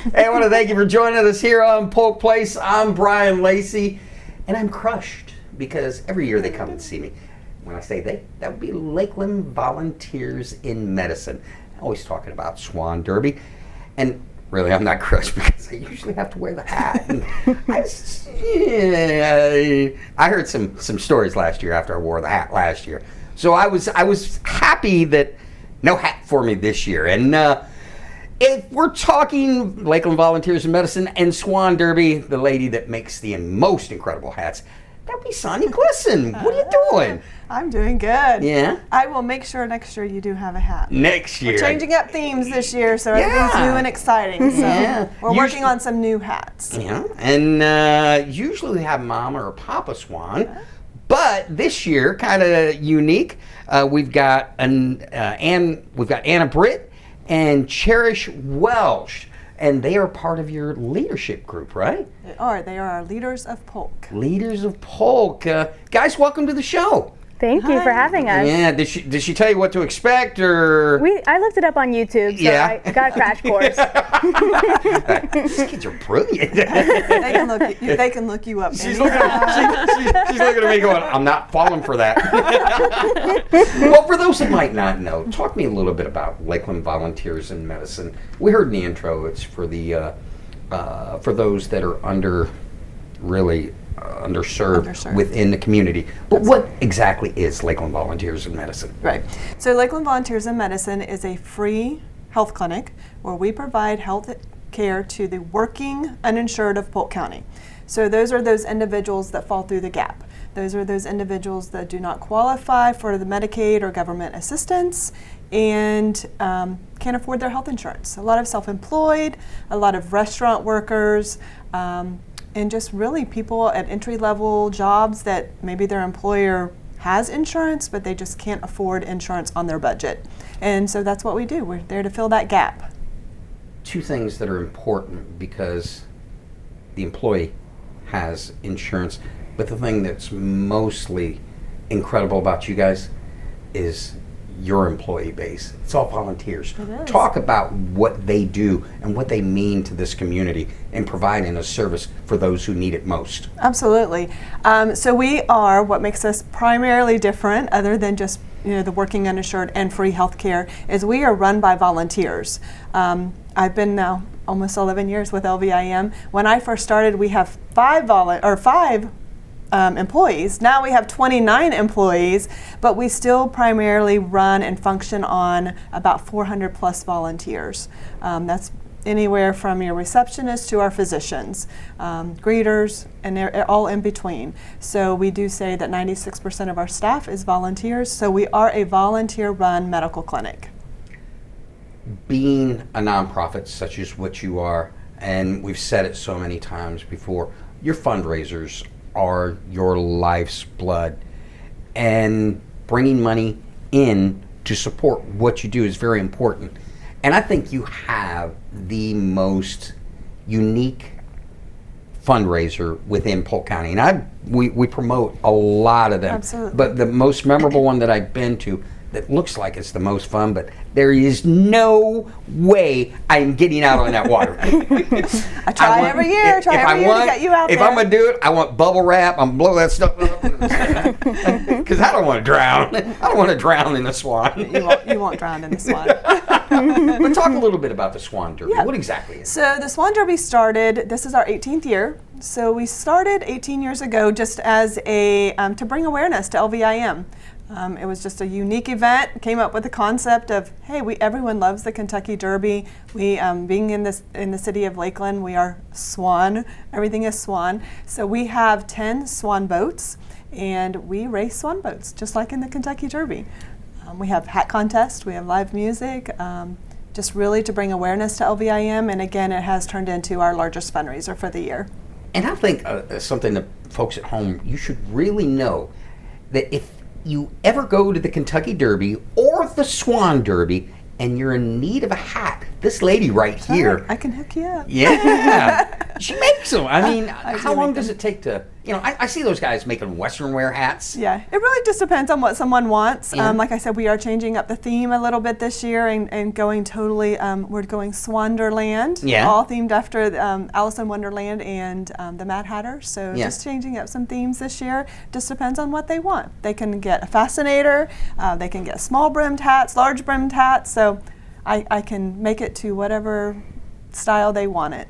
Hey, I want to thank you for joining us here on Polk Place. I'm Brian Lacey, and I'm crushed because every year they come and see me. When I say they, that would be Lakeland Volunteers in Medicine. Always talking about Swan Derby. And really, I'm not crushed because I usually have to wear the hat. And I heard some stories last year after I wore the hat last year. So I was happy that no hat for me this year. And if we're talking Lakeland Volunteers in Medicine and Swan Derby, the lady that makes the most incredible hats, that'd be Sonia Glisson. What are you doing? I'm doing good. Yeah? I will make sure next year you do have a hat. Next year. We're changing up themes this year, so everything's new and exciting. So we're working on some new hats. Yeah, and usually we have Mama or Papa Swan, but this year, kind of unique. We've got Anna Britt and Cherish Welch. And they are part of your leadership group, right? They are. They are our leaders of Polk. Leaders of Polk. Guys, welcome to the show. Thank you for having us. Yeah, did she tell you what to expect, or? I looked it up on YouTube, so I got a crash course. These kids are brilliant. They can look you up. She's looking at me going, I'm not falling for that. Well, for those that might not know, talk to me a little bit about Lakeland Volunteers in Medicine. We heard in the intro it's for the for those that are underserved within the community. But what exactly is Lakeland Volunteers in Medicine? Right. So Lakeland Volunteers in Medicine is a free health clinic where we provide health care to the working uninsured of Polk County. So those are those individuals that fall through the gap. Those are those individuals that do not qualify for the Medicaid or government assistance and can't afford their health insurance. A lot of self-employed, a lot of restaurant workers, and just really people at entry-level jobs that maybe their employer has insurance, but they just can't afford insurance on their budget. And so that's what we do. We're there to fill that gap. Two things that are important because the employee has insurance, but the thing that's mostly incredible about you guys is your employee base. It's all volunteers. It is. Talk about what they do and what they mean to this community in providing a service for those who need it most. Absolutely. So we are, what makes us primarily different, other than just the working uninsured and free health care, is we are run by volunteers. I've been now almost 11 years with LVIM. When I first started, we have five employees. Now we have 29 employees, but we still primarily run and function on about 400 plus volunteers. That's anywhere from your receptionists to our physicians, greeters, and they're all in between. So we do say that 96% of our staff is volunteers, so we are a volunteer-run medical clinic. Being a nonprofit such as what you are, and we've said it so many times before, your fundraisers are your life's blood, and bringing money in to support what you do is very important. And I think you have the most unique fundraiser within Polk County, and we promote a lot of them. Absolutely. But the most memorable one that I've been to that looks like it's the most fun, but there is no way I'm getting out on that water. I try every year to get you out there. If I'm going to do it, I want bubble wrap. I'm going to blow that stuff up. Because I don't want to drown. I don't want to drown in the Swan. You won't drown in the Swan. But talk a little bit about the Swan Derby. Yeah. What exactly is it? So the Swan Derby started, this is our 18th year. So we started 18 years ago just as to bring awareness to LVIM. It was just a unique event. Came up with the concept of, hey, everyone loves the Kentucky Derby. We, being in the city of Lakeland, we are Swan. Everything is Swan. So we have 10 Swan boats, and we race Swan boats, just like in the Kentucky Derby. We have hat contests. We have live music. Just really to bring awareness to LVIM, and again, it has turned into our largest fundraiser for the year. And I think something that folks at home, you should really know that if you ever go to the Kentucky Derby or the Swan Derby and you're in need of a hat, this lady right here. I can hook you up. Yeah, she makes them. I mean, how long make does it take to? I see those guys making Western wear hats. Yeah, it really just depends on what someone wants. Yeah. Like I said, we are changing up the theme a little bit this year and going totally, we're going Swanderland, all themed after Alice in Wonderland and the Mad Hatter. So just changing up some themes this year. Just depends on what they want. They can get a fascinator, they can get small brimmed hats, large brimmed hats. So I can make it to whatever style they want it.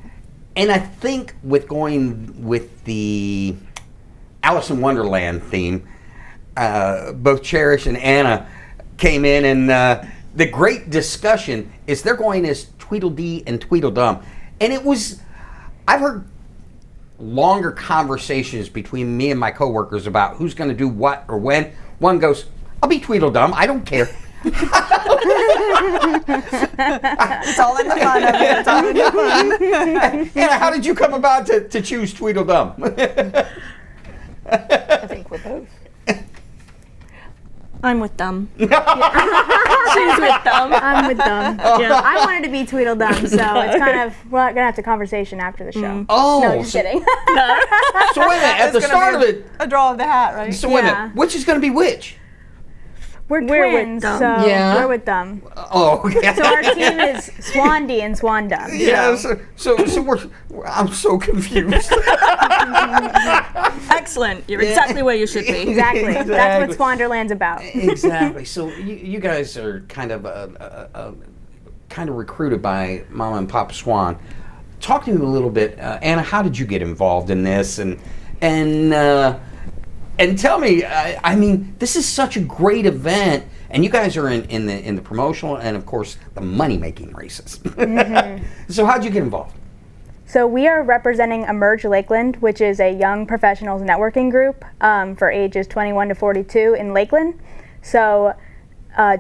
And I think with going with the Alice in Wonderland theme, both Cherish and Anna came in, and the great discussion is they're going as Tweedledee and Tweedledum. And I've heard longer conversations between me and my coworkers about who's going to do what or when. One goes, I'll be Tweedledum, I don't care. It's all in the fun of it. It's all in the fun. Anna, how did you come about to choose Tweedledum? I think we're both. I'm with them. She's with them. I'm with them. Yeah. I wanted to be Tweedledum, so it's kind of, we're going to have to conversation after the show. Oh, No, just kidding. So wait a minute, at the start of it, a draw of the hat, right? so wait a minute, which is going to be which? We're We're with twins, them. so Yeah. we're with them. Oh, okay. So our team is Swandee and Swandum. Yeah, so I'm so confused. Excellent. You're exactly where you should be. Exactly. That's what Swanderland's about. Exactly. So you guys are kind of recruited by Mama and Papa Swan. Talk to me a little bit, Anna. How did you get involved in this? And tell me. I mean, this is such a great event, and you guys are in the promotional and of course the money making races. So how'd you get involved? So we are representing Emerge Lakeland, which is a young professionals networking group for ages 21 to 42 in Lakeland. So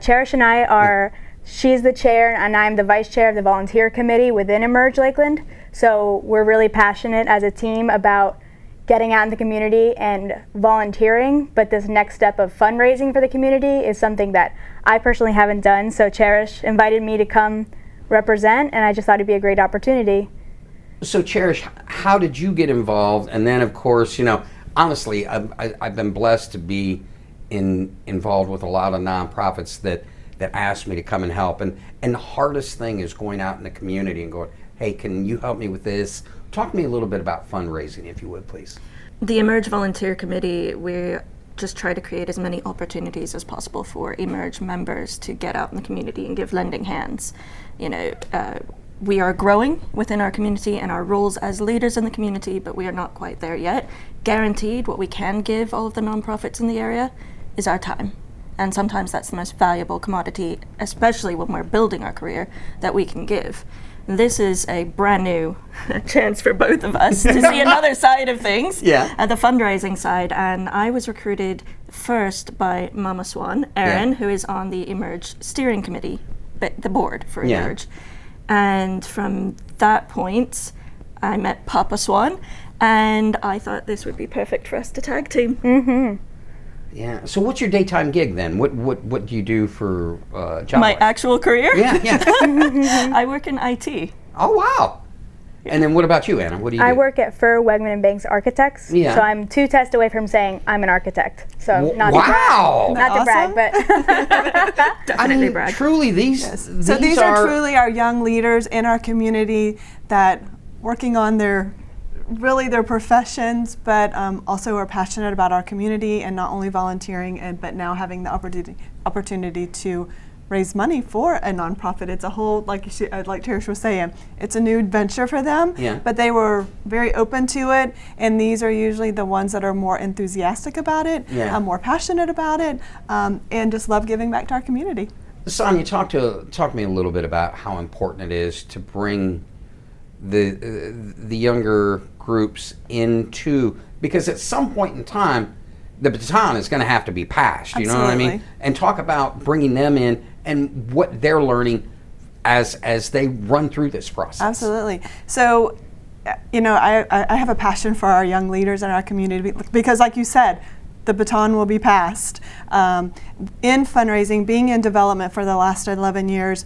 Cherish and I are, she's the chair and I'm the vice chair of the volunteer committee within Emerge Lakeland. So we're really passionate as a team about getting out in the community and volunteering, but this next step of fundraising for the community is something that I personally haven't done. So Cherish invited me to come represent, and I just thought it'd be a great opportunity. So Cherish, how did you get involved? And then, of course, honestly, I've been blessed to be involved with a lot of nonprofits that ask me to come and help. And the hardest thing is going out in the community and going, hey, can you help me with this? Talk to me a little bit about fundraising, if you would, please. The Emerge Volunteer Committee, we just try to create as many opportunities as possible for Emerge members to get out in the community and give lending hands. We are growing within our community and our roles as leaders in the community, but we are not quite there yet. Guaranteed, what we can give all of the nonprofits in the area is our time. And sometimes that's the most valuable commodity, especially when we're building our career, that we can give. This is a brand new chance for both of us to see another side of things, the fundraising side. And I was recruited first by Mama Swan, Erin, who is on the Emerge steering committee, the board for Emerge. And from that point, I met Papa Swan, and I thought this would be perfect for us to tag team. Mm-hmm. Yeah. So what's your daytime gig then? What do you do for job? My actual career? Yeah. I work in IT. Oh, wow. And then what about you, Anna? What do you do? I work at Furr, Wegman and Banks Architects. Yeah. So I'm 2 tests away from saying I'm an architect. So not wow. to brag. Not to brag, but Definitely brag. Truly, these are truly our young leaders in our community that working on their professions, but also are passionate about our community and not only volunteering, but now having the opportunity to raise money for a nonprofit. It's a whole, like Cherish was saying, it's a new adventure for them, but they were very open to it, and these are usually the ones that are more enthusiastic about it, more passionate about it, and just love giving back to our community. Sonia, talk to me a little bit about how important it is to bring the younger groups into, because at some point in time the baton is going to have to be passed. You know what I mean? And talk about bringing them in and what they're learning as they run through this process. Absolutely. So, I have a passion for our young leaders in our community because, like you said, the baton will be passed. In fundraising, being in development for the last 11 years,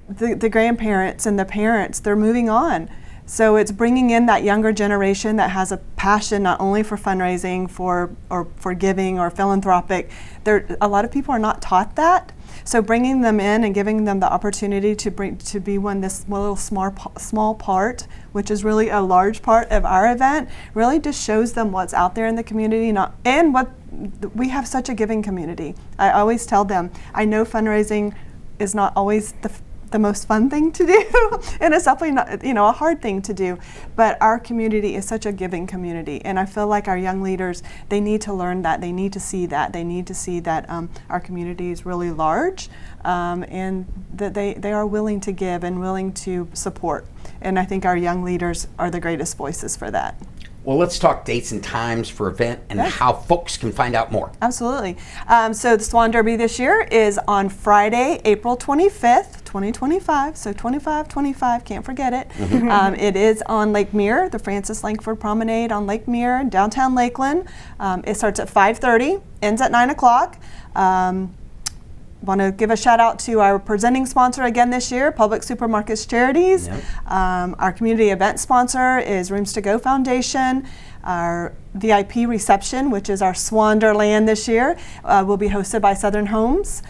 the grandparents and the parents, they're moving on. So it's bringing in that younger generation that has a passion not only for fundraising, for giving or philanthropic. A lot of people are not taught that. So bringing them in and giving them the opportunity to be this little small part, which is really a large part of our event, really just shows them what's out there in the community, and what we have such a giving community. I always tell them, I know fundraising is not always the most fun thing to do, and it's definitely not, a hard thing to do, but our community is such a giving community, and I feel like our young leaders, they need to learn that, they need to see that, our community is really large, and that they are willing to give and willing to support, and I think our young leaders are the greatest voices for that. Well, let's talk dates and times for event and how folks can find out more. Absolutely. So the Swan Derby this year is on Friday, April 25th, 2025. So 25-25, can't forget it. It is on Lake Mirror, the Francis Langford Promenade on Lake Mirror, downtown Lakeland. It starts at 5:30, ends at 9 o'clock. Want to give a shout out to our presenting sponsor again this year, Public Supermarkets Charities. Yep. Our community event sponsor is Rooms to Go Foundation. Our VIP reception, which is our Swanderland this year, will be hosted by Southern Homes.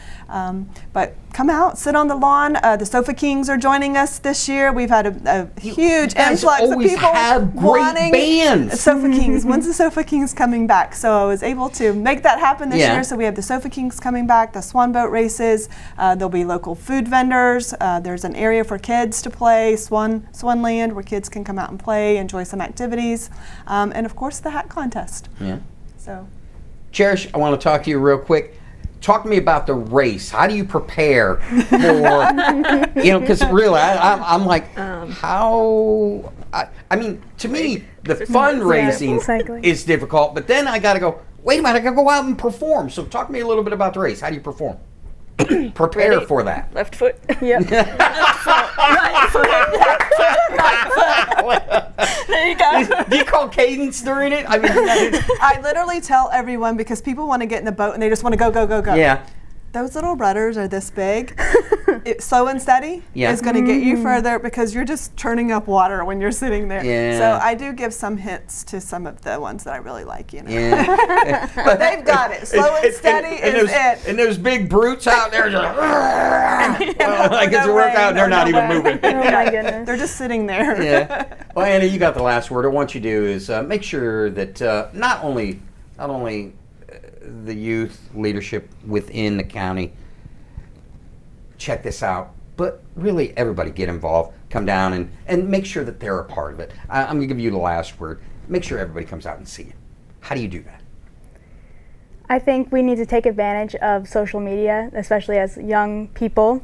But come out, sit on the lawn. The Sofa Kings are joining us this year. We've had a huge influx of people have great wanting bands. Sofa Kings. When's the Sofa Kings coming back? So I was able to make that happen this year. So we have the Sofa Kings coming back, the Swan boat races. There'll be local food vendors. There's an area for kids to play, Swanland, where kids can come out and play, enjoy some activities, and of course the hat contest. Yeah. So, Cherish, I want to talk to you real quick. Talk to me about the race. How do you prepare for, because really, I'm like, how, I mean, to me, the fundraising is difficult, but then I got to go, wait a minute, I got to go out and perform. So talk to me a little bit about the race. How do you perform? Prepare for that. Left foot. Yep. Left foot. Right foot. Left foot. Right foot. There you go. Do you call cadence during it? I mean, I literally tell everyone, because people want to get in the boat and they just want to go, go, go, go. Yeah. Those little rudders are this big. Slow and steady is going to get you further, because you're just churning up water when you're sitting there. Yeah. So I do give some hints to some of the ones that I really like, Yeah. But they've got it. Slow and steady is it. And those big brutes out there just like it's a workout, they're not even moving. Oh my goodness. They're just sitting there. Yeah. Well, Anna, you got the last word. What I want you to do is make sure that not only the youth leadership within the county check this out, but really everybody get involved, come down and make sure that they're a part of it. I'm going to give you the last word. Make sure everybody comes out and see you. How do you do that? I think we need to take advantage of social media, especially as young people,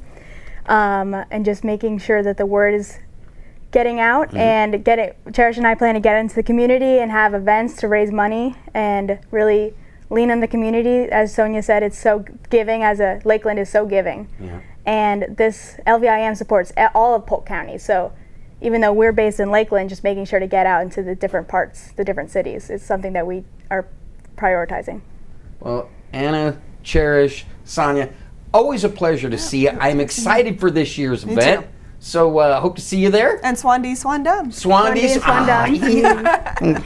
and just making sure that the word is getting out and Cherish and I plan to get into the community and have events to raise money and really lean on the community. As Sonia said, it's so giving, Lakeland is so giving. Yeah. And this LVIM supports all of Polk County. So even though we're based in Lakeland, just making sure to get out into the different parts, the different cities, is something that we are prioritizing. Well, Anna, Cherish, Sonia, always a pleasure to see you. I'm excited for this year's event. Too. So hope to see you there. And Swan D, Swan Dum. Swan D, Swan Dum. Yeah.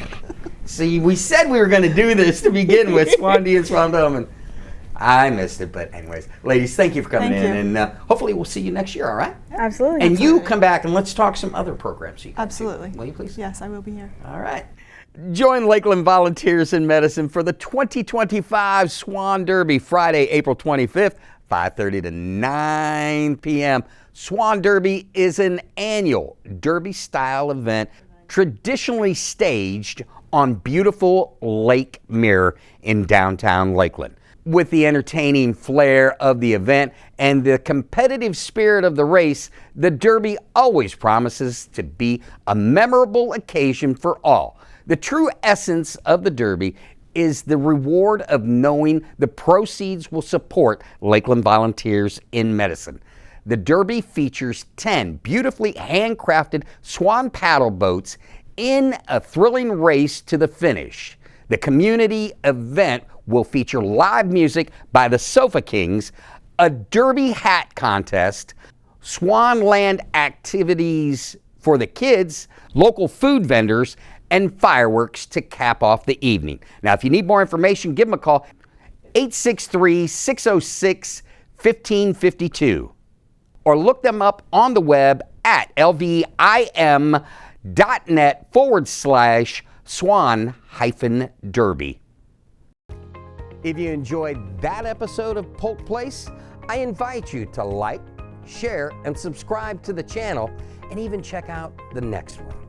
See, we said we were going to do this to begin with, Swan D and Swan Dum, and I missed it. But anyways, ladies, thank you for coming in, and hopefully we'll see you next year, all right? Absolutely. And you come back and let's talk some other programs you guys do. Will you please? Yes, I will be here. All right. Join Lakeland Volunteers in Medicine for the 2025 Swan Derby, Friday, April 25th, 5:30 to 9 p.m. Swan Derby is an annual derby-style event traditionally staged on beautiful Lake Mirror in downtown Lakeland. With the entertaining flair of the event and the competitive spirit of the race, the Derby always promises to be a memorable occasion for all. The true essence of the Derby is the reward of knowing the proceeds will support Lakeland Volunteers in Medicine. The Derby features 10 beautifully handcrafted Swan paddle boats in a thrilling race to the finish. The community event will feature live music by the Sofa Kings, a Derby hat contest, Swanland activities for the kids, local food vendors, and fireworks to cap off the evening. Now, if you need more information, give them a call, 863-606-1552, or look them up on the web at lvim.net/Swan-Derby. If you enjoyed that episode of Polk Place, I invite you to like, share, and subscribe to the channel, and even check out the next one.